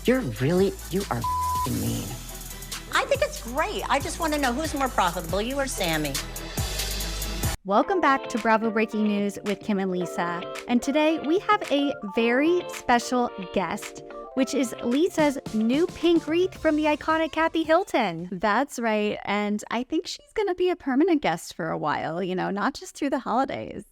You are mean. I think it's great. I just want to know who's more profitable, you or Sammy. Welcome back to Bravo Breaking News with Kim and Lisa. And today we have a very special guest, which is Lisa's new pink wreath from the iconic Kathy Hilton. That's right. And I think she's going to be a permanent guest for a while, not just through the holidays.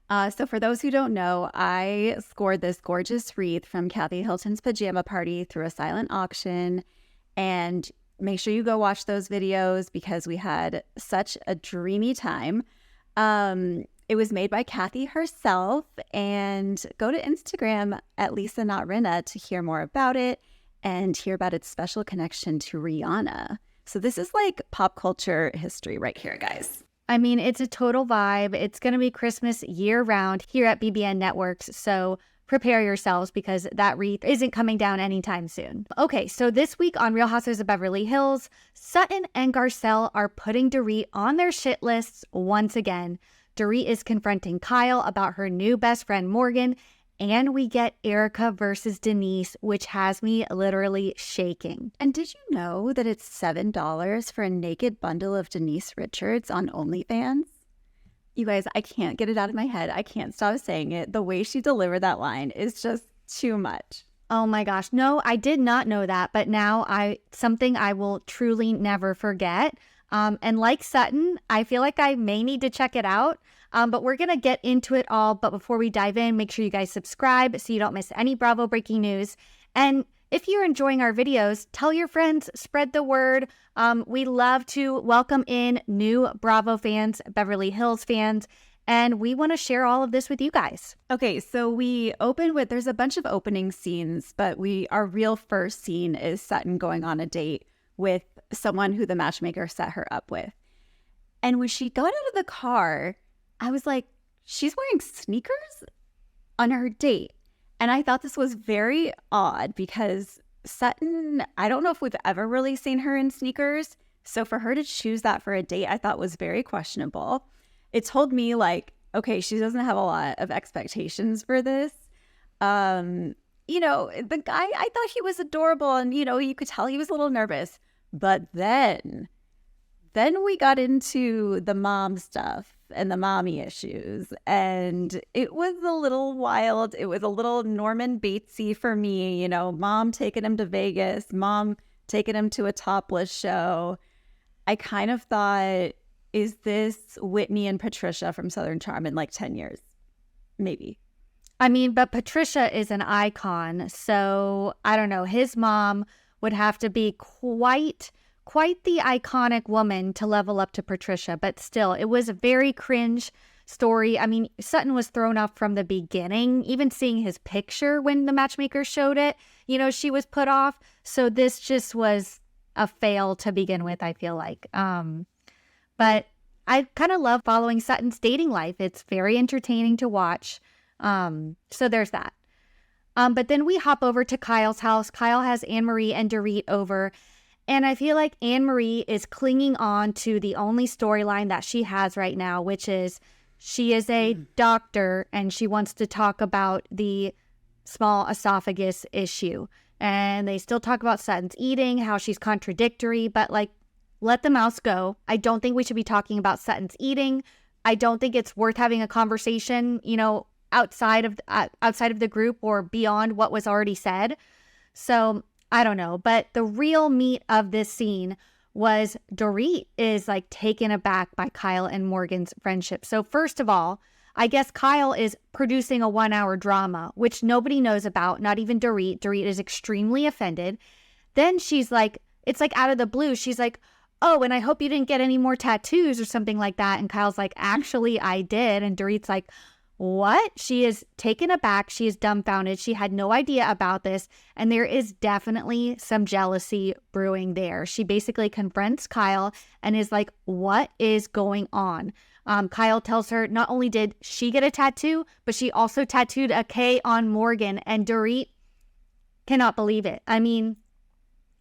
So for those who don't know, I scored this gorgeous wreath from Kathy Hilton's pajama party through a silent auction. And make sure you go watch those videos because we had such a dreamy time. It was made by Kathy herself, and go to Instagram at Lisa Not Rinna to hear more about it and hear about its special connection to Rihanna. So this is like pop culture history right here, guys. I mean, it's a total vibe. It's going to be Christmas year round here at BBN Networks. So prepare yourselves because that wreath isn't coming down anytime soon. Okay, so this week on Real Housewives of Beverly Hills, Sutton and Garcelle are putting Dorit on their shit lists once again. Dorit is confronting Kyle about her new best friend Morgan, and we get Erica versus Denise, which has me literally shaking. And did you know that it's $7 for a naked bundle of Denise Richards on OnlyFans? You guys, I can't get it out of my head. I can't stop saying it. The way she delivered that line is just too much. Oh my gosh. No, I did not know that, but now something I will truly never forget. And like Sutton, I feel like I may need to check it out. But we're going to get into it all. But before we dive in, make sure you guys subscribe so you don't miss any Bravo breaking news. And if you're enjoying our videos, tell your friends, spread the word. We love to welcome in new Bravo fans, Beverly Hills fans, and we want to share all of this with you guys. Okay, so we open with, there's a bunch of opening scenes, but our real first scene is Sutton going on a date with someone who the matchmaker set her up with. And when she got out of the car, I was like, she's wearing sneakers on her date. And I thought this was very odd because Sutton, I don't know if we've ever really seen her in sneakers. So for her to choose that for a date, I thought was very questionable. It told me like, okay, she doesn't have a lot of expectations for this. The guy, I thought he was adorable and, you could tell he was a little nervous. But then we got into the mom stuff and the mommy issues, and it was a little wild. It was a little Norman Batesy for me, mom taking him to Vegas, mom taking him to a topless show. I kind of thought, is this Whitney and Patricia from Southern Charm in like 10 years? Maybe. I mean, but Patricia is an icon, so I don't know. His mom would have to be quite the iconic woman to level up to Patricia, but still, it was a very cringe story. I mean, Sutton was thrown off from the beginning, even seeing his picture when the matchmaker showed it, she was put off. So this just was a fail to begin with, I feel like. But I kind of love following Sutton's dating life. It's very entertaining to watch. So there's that. But then we hop over to Kyle's house. Kyle has Anne-Marie and Dorit over. And I feel like Anne-Marie is clinging on to the only storyline that she has right now, which is she is a doctor and she wants to talk about the small esophagus issue. And they still talk about Sutton's eating, how she's contradictory, but like, let the mouse go. I don't think we should be talking about Sutton's eating. I don't think it's worth having a conversation, outside of the group or beyond what was already said. So I don't know, but the real meat of this scene was Dorit is like taken aback by Kyle and Morgan's friendship. So first of all, I guess Kyle is producing a 1-hour drama, which nobody knows about, not even Dorit. Dorit is extremely offended. Then she's like, it's like out of the blue. She's like, oh, and I hope you didn't get any more tattoos or something like that. And Kyle's like, actually, I did. And Dorit's like, what? She is taken aback. She is dumbfounded. She had no idea about this. And there is definitely some jealousy brewing there. She basically confronts Kyle and is like, what is going on? Kyle tells her not only did she get a tattoo, but she also tattooed a K on Morgan. And Dorit cannot believe it. I mean,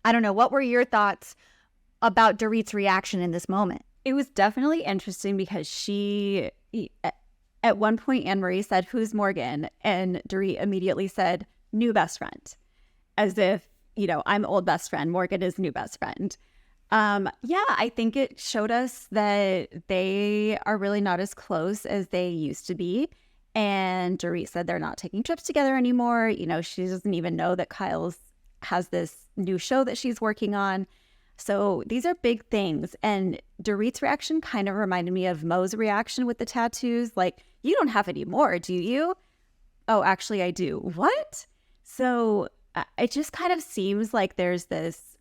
I don't know. What were your thoughts about Dorit's reaction in this moment? It was definitely interesting because at one point, Anne-Marie said, who's Morgan? And Dorit immediately said, new best friend. As if I'm old best friend. Morgan is new best friend. I think it showed us that they are really not as close as they used to be. And Dorit said they're not taking trips together anymore. She doesn't even know that Kyle has this new show that she's working on. So these are big things. And Dorit's reaction kind of reminded me of Mo's reaction with the tattoos. Like, you don't have any more, do you? Oh, actually, I do. What? So it just kind of seems like there's this,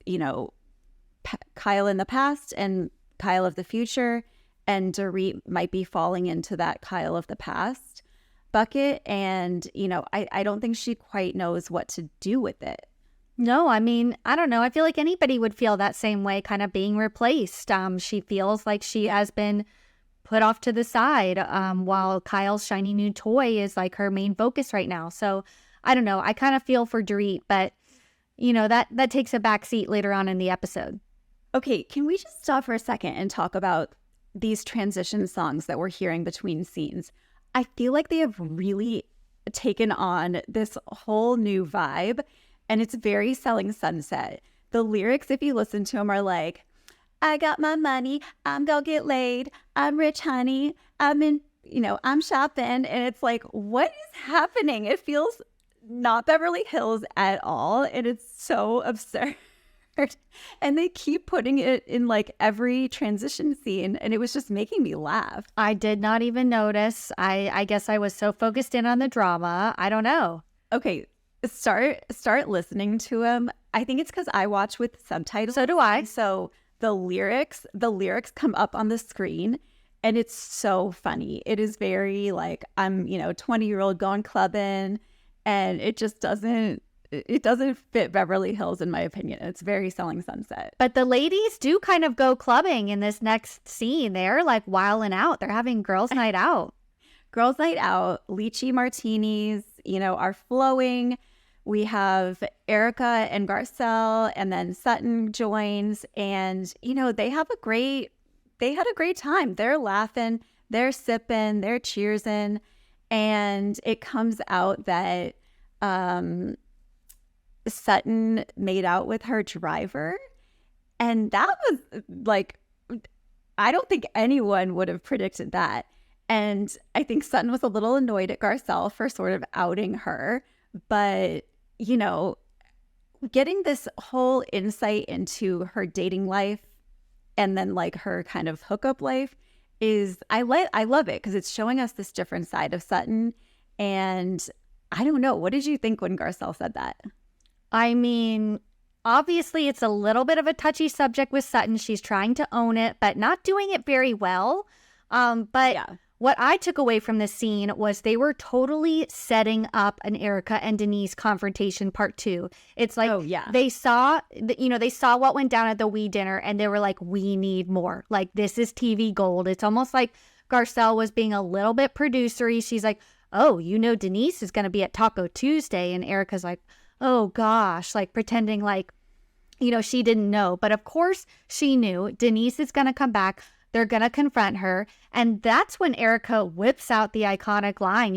Kyle in the past and Kyle of the future. And Dorit might be falling into that Kyle of the past bucket. And, I don't think she quite knows what to do with it. No, I mean, I don't know. I feel like anybody would feel that same way, kind of being replaced. She feels like she has been put off to the side while Kyle's shiny new toy is like her main focus right now. So I don't know. I kind of feel for Dorit, but, that takes a back seat later on in the episode. Okay, can we just stop for a second and talk about these transition songs that we're hearing between scenes? I feel like they have really taken on this whole new vibe. And it's very Selling Sunset. The lyrics, if you listen to them, are like, I got my money, I'm gonna get laid, I'm rich, honey, I'm shopping. And it's like, what is happening? It feels not Beverly Hills at all. And it's so absurd. And they keep putting it in like every transition scene. And it was just making me laugh. I did not even notice. I guess I was so focused in on the drama. I don't know. Okay. Start listening to him. I think it's because I watch with subtitles. So do I. So the lyrics come up on the screen, and it's so funny. It is very like, I'm 20-year-old going clubbing, and it just doesn't fit Beverly Hills in my opinion. It's very Selling Sunset. But the ladies do kind of go clubbing in this next scene. They're like wilding out. They're having girls' night out. Girls' night out. Lychee martinis, are flowing. We have Erica and Garcelle, and then Sutton joins, and they had a great time. They're laughing, they're sipping, they're cheersing, and it comes out that Sutton made out with her driver, and that was like, I don't think anyone would have predicted that. And I think Sutton was a little annoyed at Garcelle for sort of outing her, but getting this whole insight into her dating life and then like her kind of hookup life is, I love it because it's showing us this different side of Sutton. And I don't know, what did you think when Garcelle said that? I mean, obviously it's a little bit of a touchy subject with Sutton. She's trying to own it, but not doing it very well. But yeah. What I took away from this scene was they were totally setting up an Erica and Denise confrontation part 2. It's like, they saw what went down at the We dinner, and they were like, we need more. Like, this is TV gold. It's almost like Garcelle was being a little bit producery. She's like, oh, Denise is going to be at Taco Tuesday. And Erica's like, oh gosh, like pretending like, she didn't know. But of course she knew. Denise is going to come back. They're going to confront her. And that's when Erica whips out the iconic line,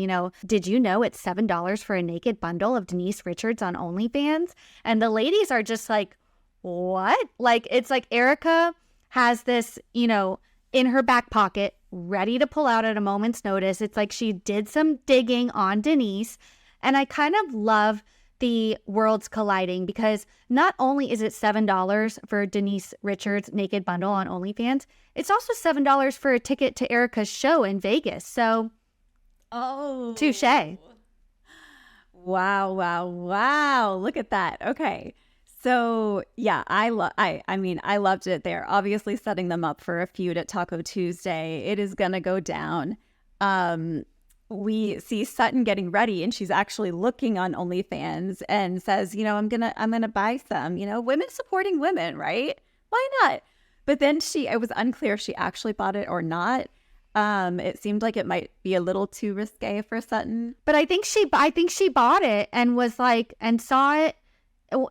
did you know it's $7 for a naked bundle of Denise Richards on OnlyFans? And the ladies are just like, what? Like, it's like Erica has this, in her back pocket, ready to pull out at a moment's notice. It's like she did some digging on Denise. And I kind of love the worlds colliding because not only is it $7 for Denise Richards' naked bundle on OnlyFans, it's also $7 for a ticket to Erica's show in Vegas. So, touche. Wow. Look at that. Okay. So, yeah, I loved it. They're obviously setting them up for a feud at Taco Tuesday. It is going to go down. We see Sutton getting ready, and she's actually looking on OnlyFans and says, I'm gonna buy some, women supporting women, right? Why not? But then it was unclear if she actually bought it or not. It seemed like it might be a little too risque for Sutton. But I think she bought it and was like, and saw it,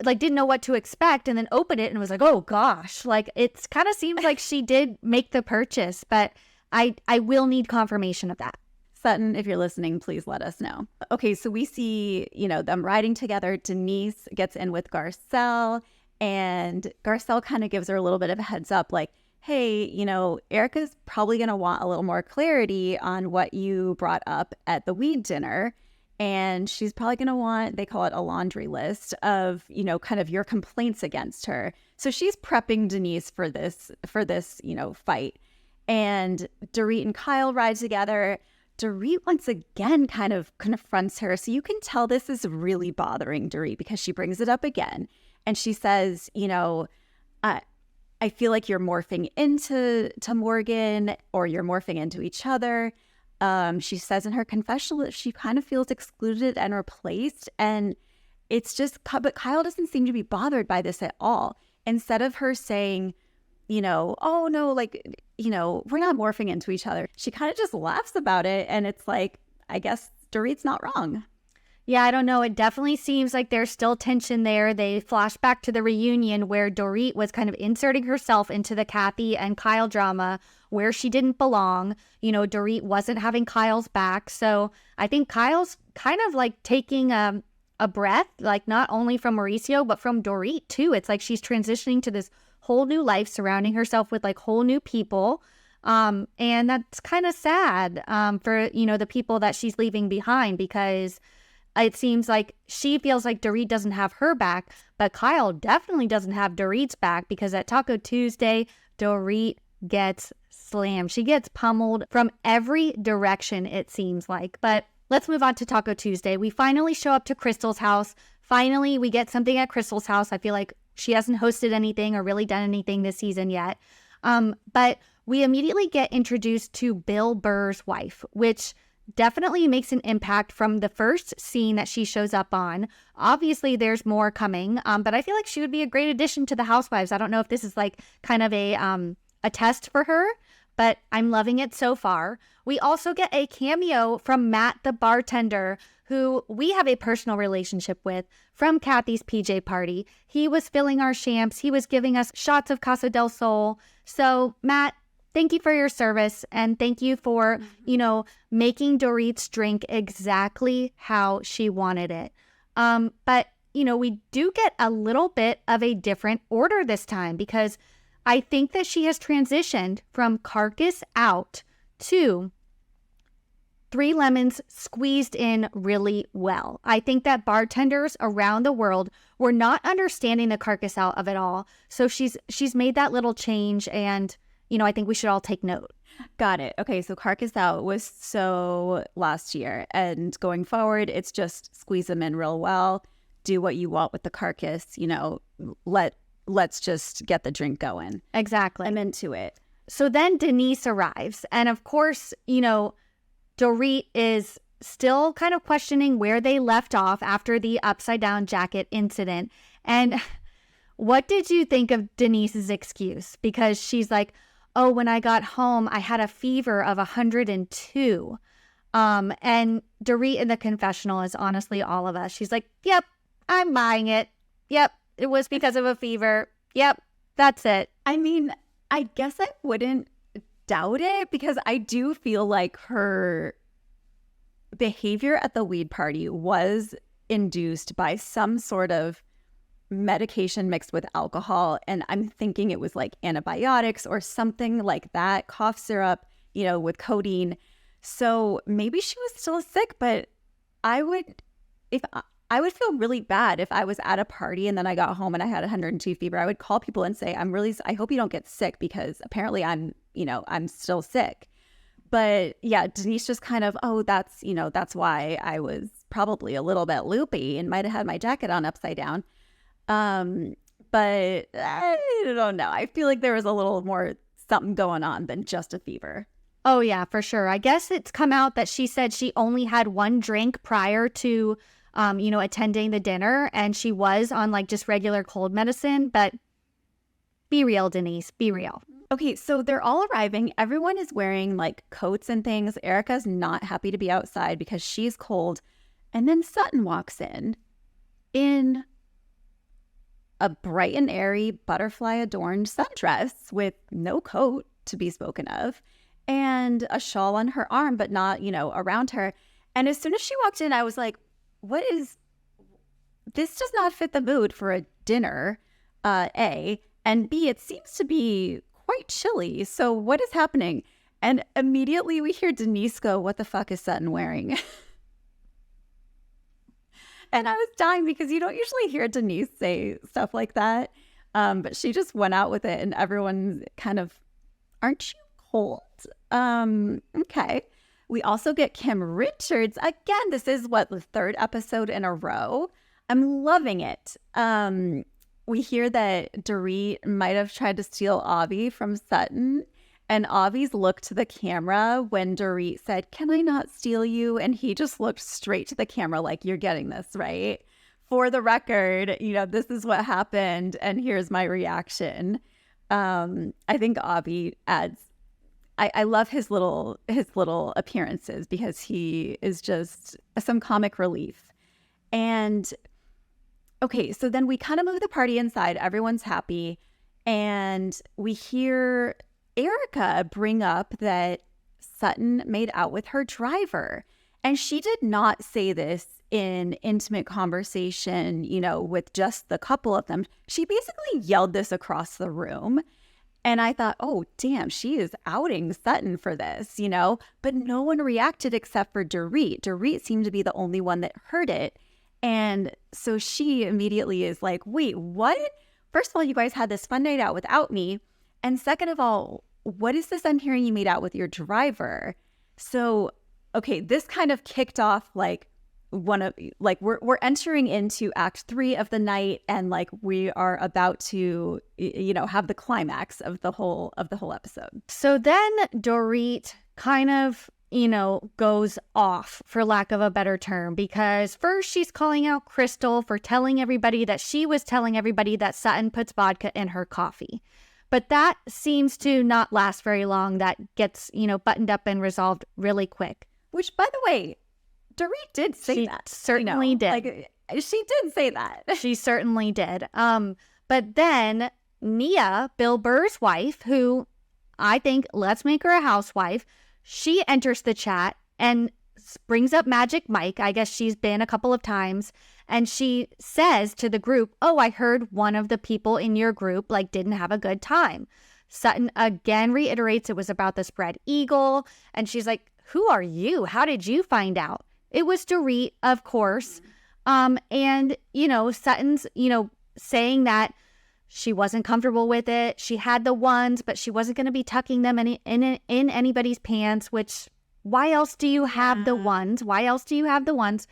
like didn't know what to expect, and then opened it and was like, oh gosh, like it's kind of seems like she did make the purchase, but I will need confirmation of that. Sutton, if you're listening, please let us know. Okay, so we see, them riding together. Denise gets in with Garcelle, and Garcelle kind of gives her a little bit of a heads up, like, hey, Erica's probably going to want a little more clarity on what you brought up at the weed dinner. And she's probably going to want, they call it a laundry list of, kind of your complaints against her. So she's prepping Denise for this, fight. And Dorit and Kyle ride together. Dorit once again kind of confronts her. So you can tell this is really bothering Dorit because she brings it up again. And she says, I feel like you're morphing into Morgan, or you're morphing into each other. She says in her confessional that she kind of feels excluded and replaced. And it's just, but Kyle doesn't seem to be bothered by this at all. Instead of her saying, oh no, we're not morphing into each other, she kind of just laughs about it. And it's like, I guess Dorit's not wrong. Yeah, I don't know. It definitely seems like there's still tension there. They flash back to the reunion where Dorit was kind of inserting herself into the Kathy and Kyle drama where she didn't belong. Dorit wasn't having Kyle's back. So I think Kyle's kind of like taking a breath, like not only from Mauricio, but from Dorit too. It's like she's transitioning to this whole new life, surrounding herself with like whole new people. And that's kind of sad for, the people that she's leaving behind, because it seems like she feels like Dorit doesn't have her back, but Kyle definitely doesn't have Dorit's back, because at Taco Tuesday, Dorit gets slammed. She gets pummeled from every direction, it seems like. But let's move on to Taco Tuesday. We finally show up to Crystal's house. Finally, we get something at Crystal's house. I feel like she hasn't hosted anything or really done anything this season yet. But we immediately get introduced to Bill Burr's wife, which definitely makes an impact from the first scene that she shows up on. Obviously, there's more coming, but I feel like she would be a great addition to the Housewives. I don't know if this is like kind of a test for her, but I'm loving it so far. We also get a cameo from Matt, the bartender, who we have a personal relationship with from Kathy's PJ party. He was filling our champs. He was giving us shots of Casa del Sol. So, Matt, thank you for your service, and thank you for, making Dorit's drink exactly how she wanted it. But, we do get a little bit of a different order this time, because I think that she has transitioned from carcass out to 3 lemons squeezed in really well. I think that bartenders around the world were not understanding the carcass out of it all. So she's made that little change, and I think we should all take note. Got it. Okay, so Carcass Out was so last year, and going forward, it's just squeeze them in real well, do what you want with the carcass, let's just get the drink going. Exactly. I'm into it. So then Denise arrives, and of course, Dorit is still kind of questioning where they left off after the upside down jacket incident. And what did you think of Denise's excuse? Because she's like, oh, when I got home, I had a fever of 102. And Dorit in the confessional is honestly all of us. She's like, yep, I'm buying it. Yep, it was because of a fever. Yep, that's it. I mean, I guess I wouldn't doubt it, because I do feel like her behavior at the weed party was induced by some sort of medication mixed with alcohol, and I'm thinking it was like antibiotics or something like that, cough syrup, with codeine. So maybe she was still sick, but I would feel really bad if I was at a party and then I got home and I had 102 fever. I would call people and say, I hope you don't get sick, because apparently I'm still sick. But yeah, Denise just kind of, that's why I was probably a little bit loopy and might have had my jacket on upside down. But I don't know. I feel like there was a little more something going on than just a fever. Oh yeah, for sure. I guess it's come out that she said she only had one drink prior to, attending the dinner, and she was on like just regular cold medicine. But be real, Denise, be real. Okay, so they're all arriving. Everyone is wearing like coats and things. Erica's not happy to be outside because she's cold. And then Sutton walks in a bright and airy butterfly adorned sundress with no coat to be spoken of. and a shawl on her arm, but not, around her. And as soon as she walked in, I was like, this does not fit the mood for a dinner, A. And B, it seems to be quite chilly. So what is happening? And immediately we hear Denise go, what the fuck is Sutton wearing? And I was dying because you don't usually hear Denise say stuff like that. But she just went out with it and everyone's kind of, aren't you cold? Okay. We also get Kim Richards. Again, this is the 3rd episode in a row. I'm loving it. We hear that Dorit might have tried to steal Avi from Sutton. And Avi's looked to the camera when Dorit said, "Can I not steal you?" And he just looked straight to the camera like, "You're getting this, right? For the record, this is what happened. And here's my reaction." I think Avi adds, I love his little appearances because he is just some comic relief. And okay, so then we kind of move the party inside. Everyone's happy. And we hear Erica bring up that Sutton made out with her driver. And she did not say this in intimate conversation, with just the couple of them. She basically yelled this across the room. And I thought, oh, damn, she is outing Sutton for this, But no one reacted except for Dorit. Dorit seemed to be the only one that heard it. And so she immediately is like, wait, what? First of all, you guys had this fun night out without me. And second of all, what is this I'm hearing you made out with your driver? So, okay, this kind of kicked off we're entering into act 3 of the night, and we are about to have the climax of the whole episode. So then Dorit kind of goes off, for lack of a better term, because first she's calling out Crystal for telling everybody that she was telling everybody that Sutton puts vodka in her coffee. But that seems to not last very long. That gets, buttoned up and resolved really quick. Which, by the way, Dorit did say that. Certainly did. She did say that. She certainly did. But then Nia, Bill Burr's wife, who I think, let's make her a housewife, she enters the chat and brings up Magic Mike. I guess she's been a couple of times. And she says to the group, "Oh, I heard one of the people in your group didn't have a good time." Sutton again reiterates it was about the spread eagle. And she's like, "Who are you? How did you find out?" It was Dorit, of course. And, Sutton's, saying that she wasn't comfortable with it. She had the ones, but she wasn't going to be tucking them in anybody's pants, which... Why else do you have the ones? Why else do you have the ones?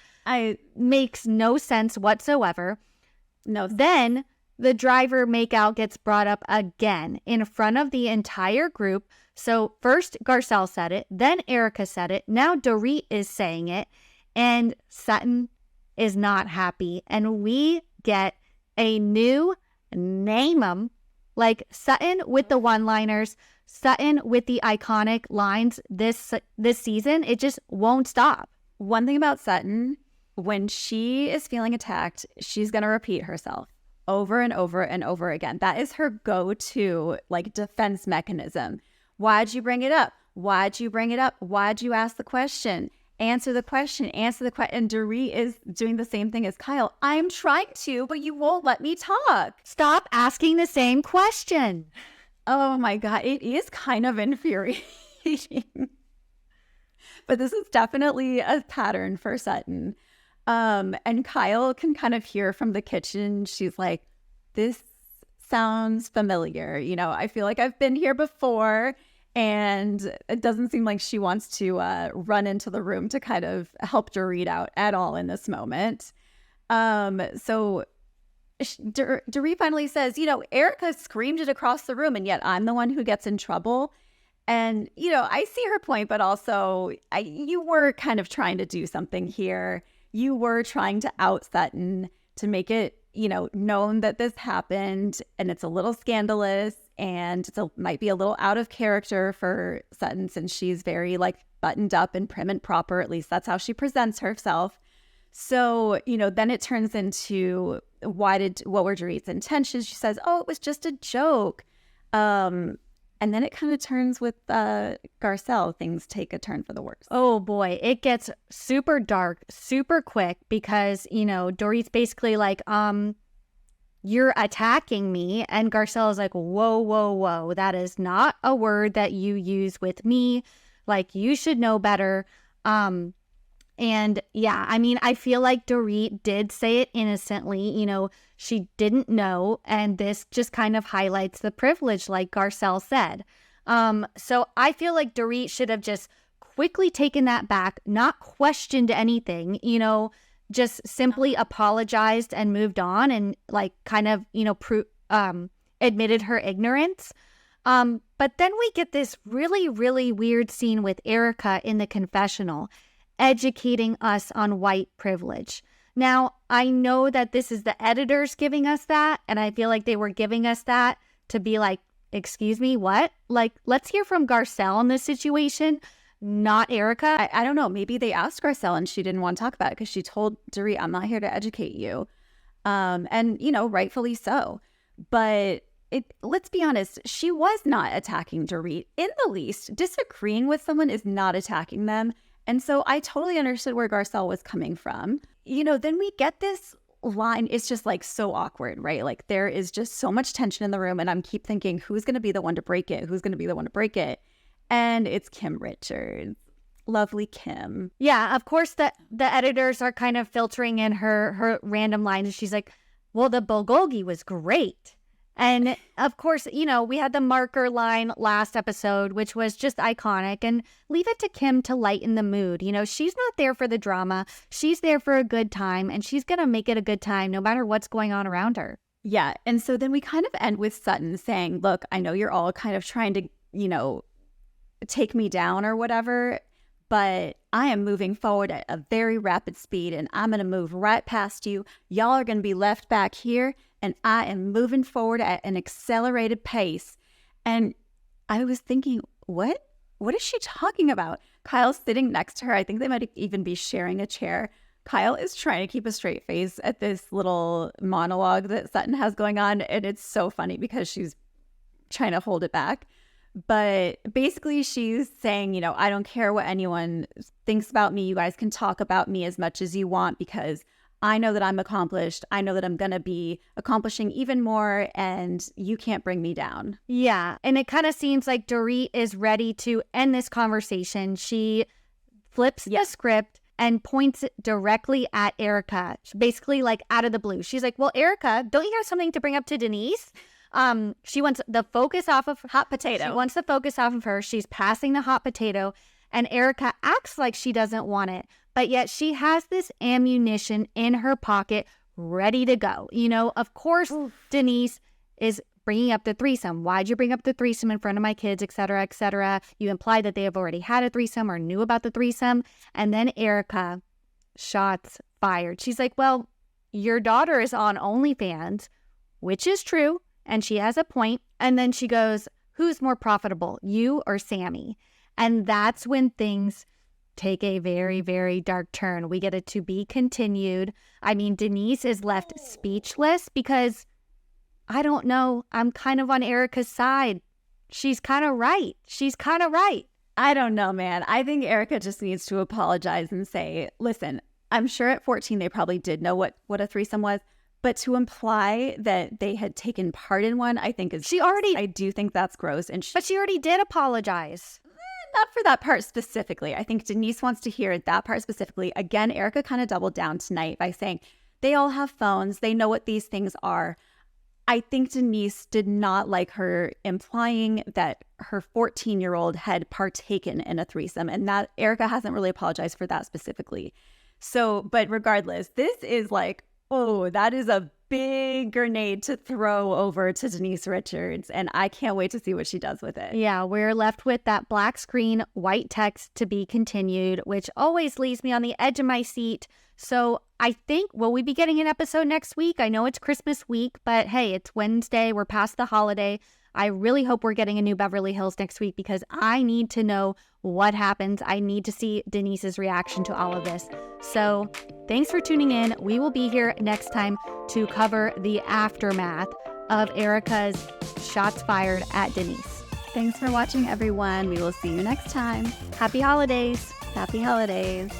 Makes no sense whatsoever. No. Then the driver makeout gets brought up again in front of the entire group. So first Garcelle said it, then Erica said it. Now Dorit is saying it, and Sutton is not happy. And we get a new name 'em, Sutton with the one-liners, Sutton with the iconic lines this season. It just won't stop. One thing about Sutton, when she is feeling attacked, she's going to repeat herself over and over and over again. That is her go-to defense mechanism. Why'd you bring it up? Why'd you bring it up? Why'd you ask the question? Answer the question. Answer the question. And Dorit is doing the same thing as Kyle. I'm trying to, but you won't let me talk. Stop asking the same question. Oh my God, it is kind of infuriating. But this is definitely a pattern for Sutton. And Kyle can kind of hear from the kitchen. She's like, "This sounds familiar. I feel like I've been here before." And it doesn't seem like she wants to run into the room to kind of help Dorit out at all in this moment. So Dorit finally says, "Erica screamed it across the room, and yet I'm the one who gets in trouble." And, I see her point, but also you were kind of trying to do something here. You were trying to out Sutton to make it, known that this happened, and it's a little scandalous, and might be a little out of character for Sutton since she's very buttoned up and prim and proper. At least that's how she presents herself. So, then it turns into what were Dorit's intentions? She says, "Oh, it was just a joke." And And then it kind of turns with Garcelle. Things take a turn for the worse. Oh boy, it gets super dark, super quick because, Dorit's basically like, you're attacking me. And Garcelle is like, whoa, whoa, whoa. That is not a word that you use with me. Like, you should know better. And yeah, I mean, I feel like Dorit did say it innocently. She didn't know. And this just kind of highlights the privilege, like Garcelle said. So I feel like Dorit should have just quickly taken that back, not questioned anything, just simply apologized and moved on and like kind of, admitted her ignorance. But then we get this really, really weird scene with Erica in the confessional, educating us on white privilege. Now, I know that this is the editors giving us that, and I feel like they were giving us that to be like, excuse me, what? Like, let's hear from Garcelle in this situation, not Erica. I don't know. Maybe they asked Garcelle and she didn't want to talk about it because she told Dorit, I'm not here to educate you. And, rightfully so. But let's be honest, she was not attacking Dorit in the least. Disagreeing with someone is not attacking them. And so I totally understood where Garcelle was coming from. Then we get this line. It's just like so awkward, right? Like there is just so much tension in the room. And I'm keep thinking, who's going to be the one to break it? Who's going to be the one to break it? And it's Kim Richards. Lovely Kim. Yeah, of course the editors are kind of filtering in her random lines. She's like, well, the bulgogi was great. And of course, we had the marker line last episode, which was just iconic. And leave it to Kim to lighten the mood. She's not there for the drama. She's there for a good time. And she's going to make it a good time no matter what's going on around her. Yeah. And so then we kind of end with Sutton saying, look, I know you're all kind of trying to, take me down or whatever, but I am moving forward at a very rapid speed and I'm going to move right past you. Y'all are going to be left back here and I am moving forward at an accelerated pace. And I was thinking, what is she talking about? Kyle's sitting next to her. I think they might even be sharing a chair. Kyle is trying to keep a straight face at this little monologue that Sutton has going on. And it's so funny because she's trying to hold it back. But basically she's saying, I don't care what anyone thinks about me. You guys can talk about me as much as you want because I know that I'm accomplished. I know that I'm going to be accomplishing even more and you can't bring me down. Yeah. And it kind of seems like Dorit is ready to end this conversation. She flips the script and points it directly at Erica, basically like out of the blue. She's like, well, Erica, don't you have something to bring up to Denise? She wants the focus off of hot potato. She wants the focus off of her. She's passing the hot potato and Erica acts like she doesn't want it, but yet she has this ammunition in her pocket ready to go. Of course, Denise is bringing up the threesome. Why'd you bring up the threesome in front of my kids, et cetera, et cetera? You imply that they have already had a threesome or knew about the threesome. And then Erica, shots fired. She's like, well, your daughter is on OnlyFans, which is true. And she has a point. And then she goes, who's more profitable, you or Sammy? And that's when things take a very, very dark turn. We get it to be continued. I mean, Denise is left speechless because I don't know. I'm kind of on Erica's side. She's kind of right. I don't know, man. I think Erica just needs to apologize and say, listen, I'm sure at 14 they probably did know what a threesome was. But to imply that they had taken part in one, I think I do think that's gross. But she already did apologize. Not for that part specifically. I think Denise wants to hear that part specifically. Again, Erica kind of doubled down tonight by saying they all have phones. They know what these things are. I think Denise did not like her implying that her 14-year-old had partaken in a threesome, and that Erica hasn't really apologized for that specifically. So, but regardless, this is like, oh, that is a big grenade to throw over to Denise Richards, and I can't wait to see what she does with it. Yeah, we're left with that black screen, white text to be continued, which always leaves me on the edge of my seat. So I think, will we be getting an episode next week? I know it's Christmas week, but hey, it's Wednesday. We're past the holiday. I really hope we're getting a new Beverly Hills next week because I need to know what happens. I need to see Denise's reaction to all of this. So thanks for tuning in. We will be here next time to cover the aftermath of Erica's shots fired at Denise. Thanks for watching, everyone. We will see you next time. Happy holidays. Happy holidays.